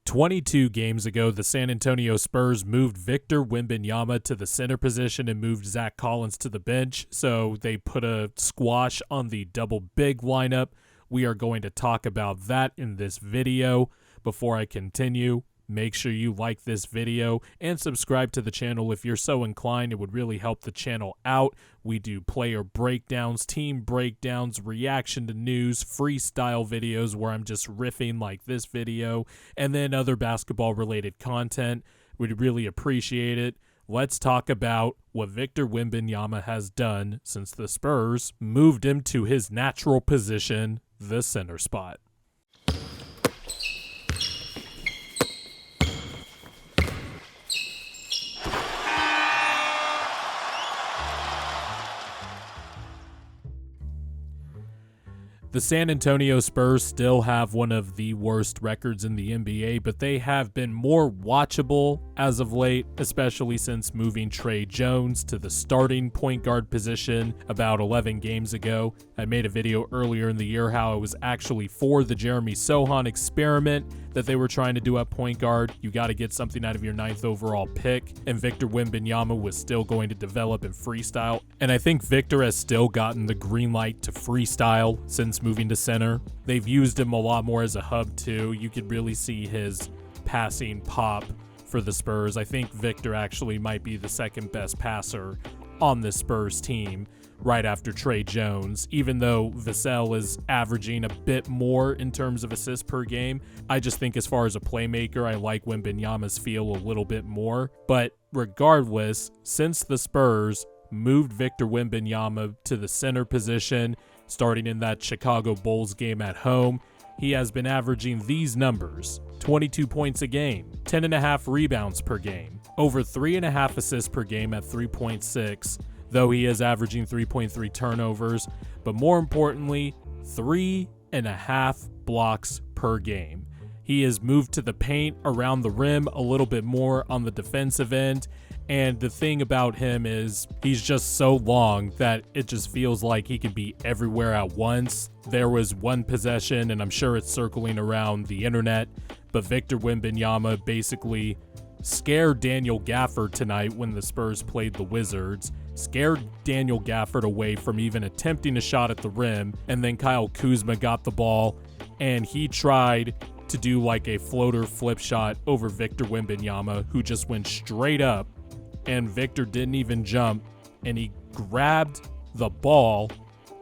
22 games ago, the San Antonio Spurs moved Victor Wembanyama to the center position and moved Zach Collins to the bench, so they put a squash on the double big lineup. We are going to talk about that in this video. Before I continue, make sure you like this video and subscribe to the channel if you're so inclined. It would really help the channel out. We do player breakdowns, team breakdowns, reaction to news, freestyle videos where I'm just riffing like this video, and then other basketball-related content. We'd really appreciate it. Let's talk about what Victor Wembanyama has done since the Spurs moved him to his natural position, the center spot. The San Antonio Spurs still have one of the worst records in the NBA, but they have been more watchable as of late, especially since moving Tre Jones to the starting point guard position about 11 games ago. I made a video earlier in the year how it was actually for the Jeremy Sochan experiment that they were trying to do at point guard. You got to get something out of your 9th overall pick, and Victor Wembanyama was still going to develop and freestyle. And I think Victor has still gotten the green light to freestyle since moving to center. They've used him a lot more as a hub too. You could really see his passing pop for the Spurs. I think Victor actually might be the second best passer on the Spurs team, right after Tre Jones. Even though Vassell is averaging a bit more in terms of assists per game, I just think as far as a playmaker, I like Wembanyama's feel a little bit more. But regardless, since the Spurs moved Victor Wembanyama to the center position, starting in that Chicago Bulls game at home, he has been averaging these numbers: 22 points a game, 10.5 rebounds per game, over 3.5 assists per game at 3.6, though he is averaging 3.3 turnovers, but more importantly, 3.5 blocks per game. He has moved to the paint around the rim a little bit more on the defensive end, and the thing about him is he's just so long that it just feels like he can be everywhere at once. There was one possession, and I'm sure it's circling around the internet, but Victor Wembanyama basically scared Daniel Gafford tonight when the Spurs played the Wizards, scared Daniel Gafford away from even attempting a shot at the rim, and then Kyle Kuzma got the ball, and he tried to do like a floater flip shot over Victor Wembanyama, who just went straight up, and Victor didn't even jump, and he grabbed the ball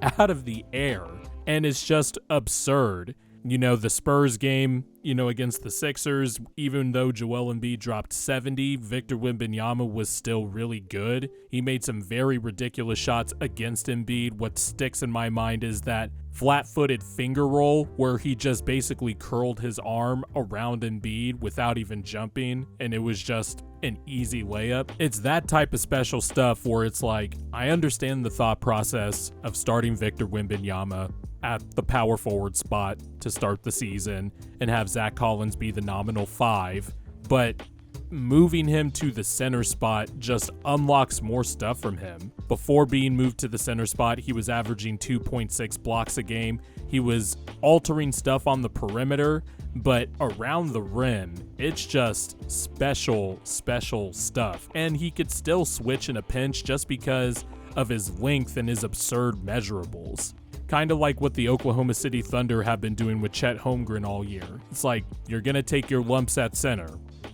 out of the air, and it's just absurd. You know, the Spurs game, against the Sixers, even though Joel Embiid dropped 70, Victor Wembanyama was still really good. He made some very ridiculous shots against Embiid. What sticks in my mind is that flat-footed finger roll where he just basically curled his arm around Embiid without even jumping, and it was just an easy layup. It's that type of special stuff where it's like, I understand the thought process of starting Victor Wembanyama at the power forward spot to start the season and have Zach Collins be the nominal 5, but moving him to the center spot just unlocks more stuff from him. Before being moved to the center spot, he was averaging 2.6 blocks a game. He was altering stuff on the perimeter, but around the rim, it's just special stuff. And he could still switch in a pinch just because of his length and his absurd measurables. Kind of like what the Oklahoma City Thunder have been doing with Chet Holmgren all year. It's like, you're going to take your lumps at center.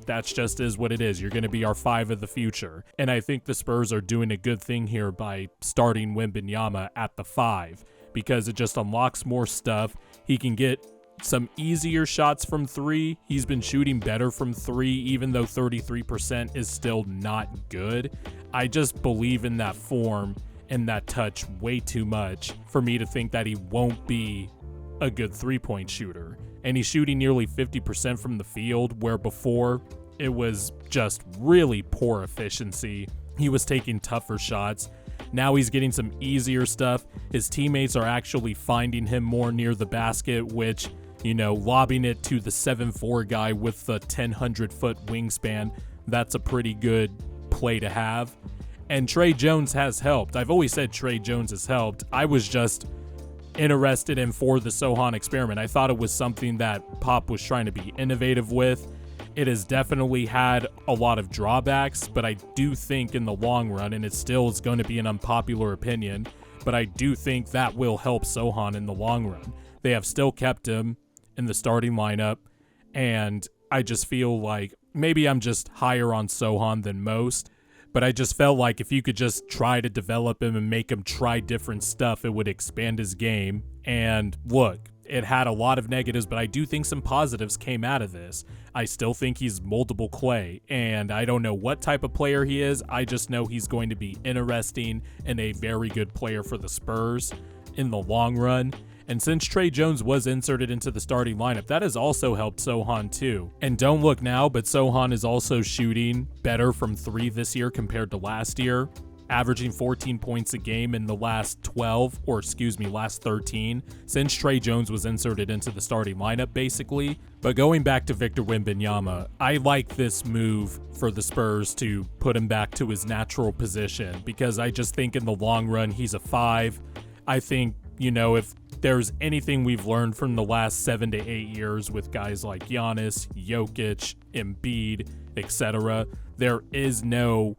That's just is what it is. You're going to be our 5 of the future. And I think the Spurs are doing a good thing here by starting Wembanyama at the 5, because it just unlocks more stuff. He can get some easier shots from 3. He's been shooting better from 3, even though 33% is still not good. I just believe in that form and that touch way too much for me to think that he won't be a good 3-point shooter. And he's shooting nearly 50% from the field, where before it was just really poor efficiency. He was taking tougher shots. Now he's getting some easier stuff. His teammates are actually finding him more near the basket, which, lobbing it to the 7'4" guy with the 1,000-foot wingspan, that's a pretty good play to have. And Tre Jones has helped. I've always said Tre Jones has helped. I was just interested in for the Sochan experiment. I thought it was something that Pop was trying to be innovative with, It has definitely had a lot of drawbacks, but I do think in the long run, and it still is going to be an unpopular opinion, but I do think that will help Sochan in the long run. They have still kept him in the starting lineup, and I just feel like maybe I'm just higher on Sochan than most, but I just felt like if you could just try to develop him and make him try different stuff, it would expand his game. And look, it had a lot of negatives, but I do think some positives came out of this. I still think he's multiple Clay, and I don't know what type of player he is. I just know he's going to be interesting and a very good player for the Spurs in the long run. And since Tre Jones was inserted into the starting lineup, that has also helped Sochan too. And don't look now, but Sochan is also shooting better from 3 this year compared to last year, averaging 14 points a game in the last 13 since Tre Jones was inserted into the starting lineup basically. But going back to Victor Wembanyama, I like this move for the Spurs to put him back to his natural position because I just think in the long run he's a 5. I think, if there's anything we've learned from the last 7 to 8 years with guys like Giannis, Jokic, Embiid, etc., there is no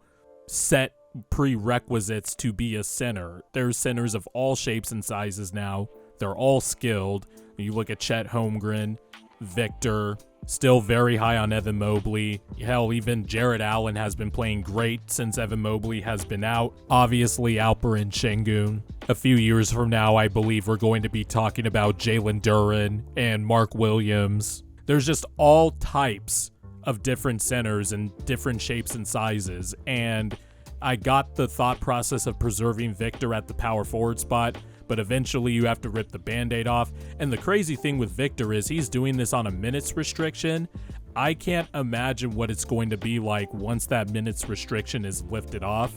set prerequisites to be a center. There's centers of all shapes and sizes now. They're all skilled. You look at Chet Holmgren, Victor, still very high on Evan Mobley. Hell, even Jarrett Allen has been playing great since Evan Mobley has been out. Obviously, Alperen Şengün. A few years from now, I believe we're going to be talking about Jalen Duren and Mark Williams. There's just all types of different centers and different shapes and sizes, and I got the thought process of preserving Victor at the power forward spot, but eventually you have to rip the Band-Aid off. And the crazy thing with Victor is he's doing this on a minutes restriction. I can't imagine what it's going to be like once that minutes restriction is lifted off.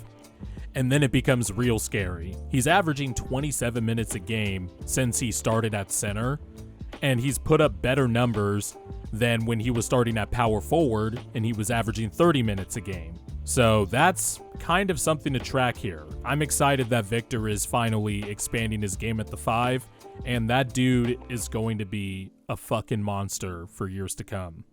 And then it becomes real scary. He's averaging 27 minutes a game since he started at center, and he's put up better numbers than when he was starting at power forward and he was averaging 30 minutes a game. So that's kind of something to track here. I'm excited that Victor is finally expanding his game at the 5, and that dude is going to be a fucking monster for years to come.